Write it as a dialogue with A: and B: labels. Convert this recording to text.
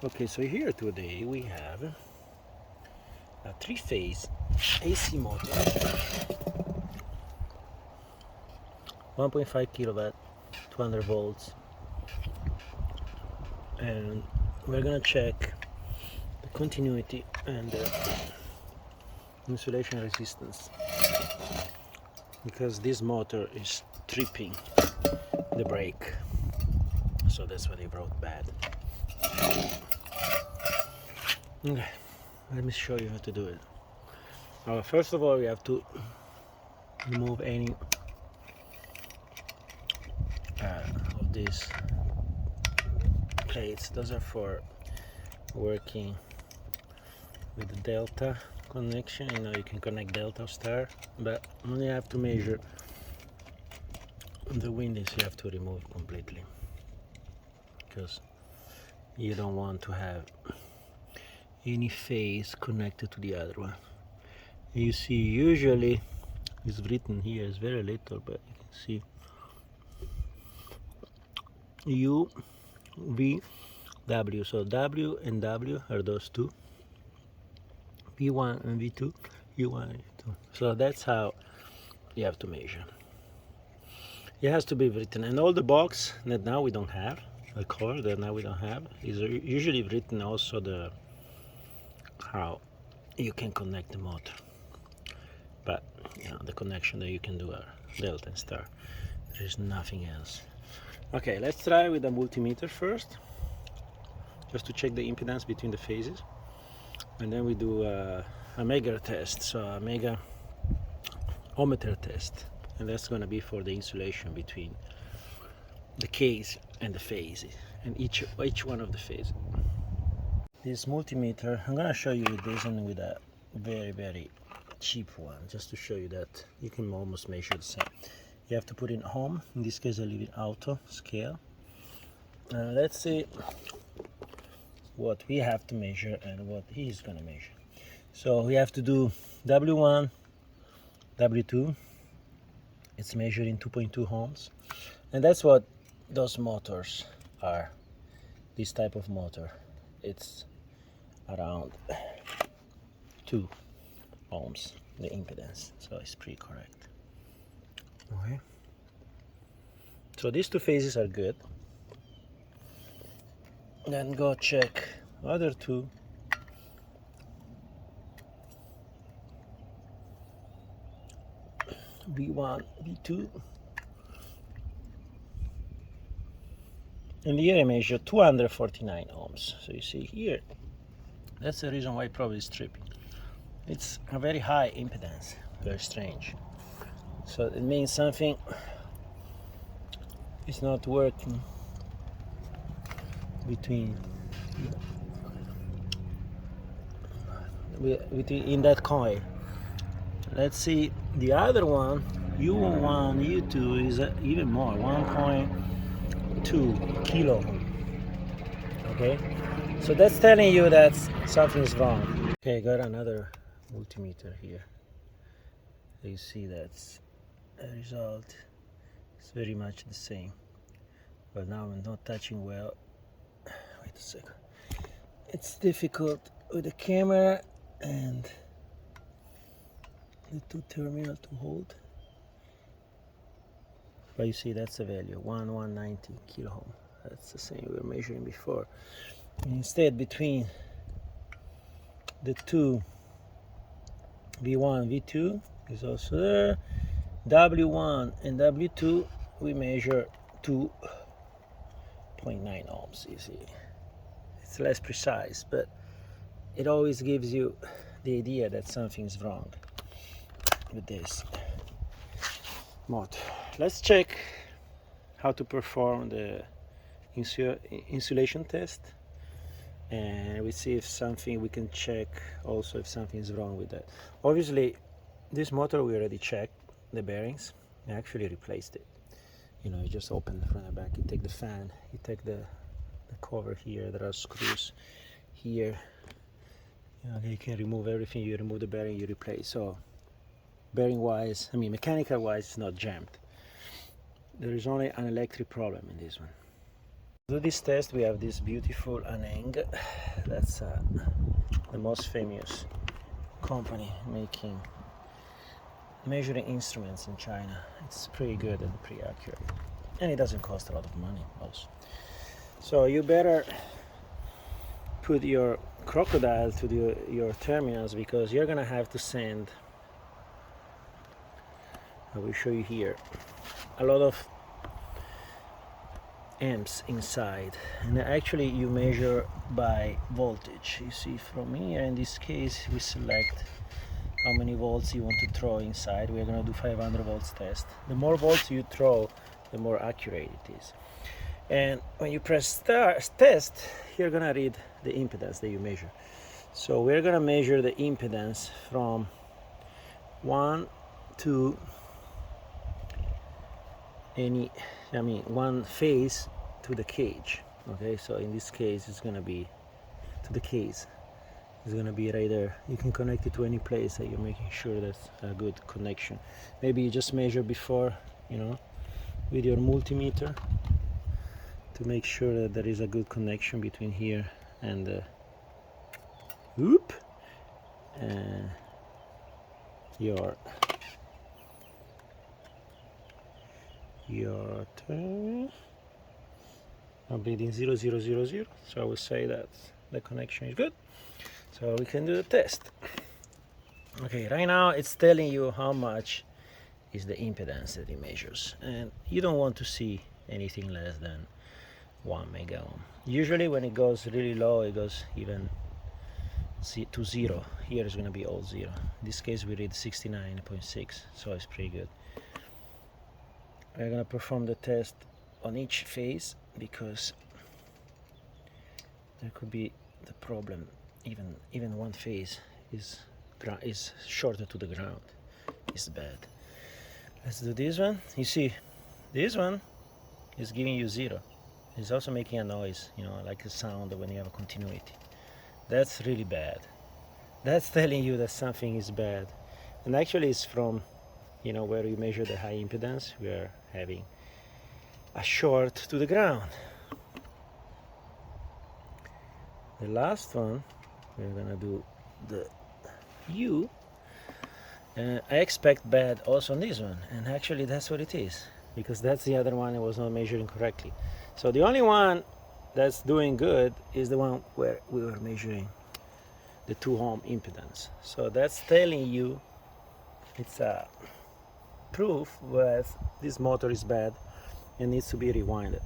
A: Okay, so here today we have a three-phase AC motor, 1.5 kilowatt, 200 volts, and we're gonna check the continuity and the insulation resistance, because this motor is tripping the brake, so that's why they brought bad. Okay, let me show you how to do it. First of all, we have to remove any of these plates. Those are for working with the delta connection. You know, you can connect delta star, but when you have to measure the windings, you have to remove completely, because you don't want to have any phase connected to the other one. You see, usually it's written here, it's very little, but you can see U, V, W. So W and W are those two, V1 and V2, U1 and V2. So that's how you have to measure. It has to be written, and all the box that now we don't have, the color that now we don't have, is usually written also the how you can connect the motor. But you know, the connection that you can do are delta and star. There is nothing else. Okay, let's try with the multimeter first, just to check the impedance between the phases, and then we do a Megger test, so a Megger ohmmeter test, and that's going to be for the insulation between the case and the phases, and each one of the phases. This multimeter, I'm going to show you with this and with a very cheap one, just to show you that you can almost measure the same. You have to put in home. In this case I leave it auto scale. Let's see what we have to measure and what he's gonna measure. So we have to do W1, W2. It's measured in 2.2 ohms, and that's what those motors are. This type of motor, it's around 2 ohms, the impedance, so it's pretty correct. Okay, so these two phases are good. Then go check other two. V1, V2, and here I measure 249 ohms. So you see here, that's the reason why probably it's tripping. It's a very high impedance, very strange. So it means something is not working between in that coil. Let's see the other one, U1, U2 is even more, 1.2 kilo ohm. Okay, so that's telling you that something is wrong. Okay, got another multimeter here. You see that's a result. It's very much the same, but now I'm not touching well. Wait a second. It's difficult with the camera and the two terminals to hold. But you see that's the value, 190 kilo ohm. That's the same we were measuring before. And instead, between the two, V1, V2 is also there. W1 and W2 we measure 2.9 ohms. You see, it's less precise, but it always gives you the idea that something's wrong with this motor. Let's check how to perform the insulation test, and we see if something, we can check also if something is wrong with that. Obviously this motor we already checked the bearings. I actually replaced it. You know, you just open the front and back, you take the fan, you take the cover here, there are screws here. You know, you can remove everything, you remove the bearing, you replace. So bearing wise, I mean mechanical wise, it's not jammed. There is only an electric problem in this one. To do this test, we have this beautiful Aneng. That's the most famous company making measuring instruments in China. It's pretty good and pretty accurate, and it doesn't cost a lot of money also. So you better put your crocodile to your terminals, because you're gonna have to send, I will show you here, a lot of amps inside, and actually you measure by voltage. You see from here, in this case we select how many volts you want to throw inside. We're going to do 500 volts test. The more volts you throw, the more accurate it is. And when you press start test, you're going to read the impedance that you measure. So we're going to measure the impedance from 1 to one phase to the cage. Okay, so in this case it's going to be to the case. It's going to be right there. You can connect it to any place that you're making sure that's a good connection. Maybe you just measure before, with your multimeter to make sure that there is a good connection between here and the your turn. I'm bleeding 0000, so I will say that the connection is good, so we can do the test. Okay, right now it's telling you how much is the impedance that it measures, and you don't want to see anything less than 1 mega ohm. Usually when it goes really low, it goes even to 0. Here is going to be all 0. In this case we read 69.6, so it's pretty good. We're going to perform the test on each phase, because there could be the problem, even one phase is shorter to the ground. It's bad. Let's do this one. You see, this one is giving you 0. It's also making a noise, like a sound when you have a continuity. That's really bad. That's telling you that something is bad. And actually it's from, where you measure the high impedance, we are having a short to the ground. The last one, we're gonna do the U. I expect bad also on this one, and actually that's what it is, because that's the other one I was not measuring correctly. So the only one that's doing good is the one where we were measuring the 2 ohm impedance. So that's telling you it's a proof that this motor is bad and needs to be rewinded.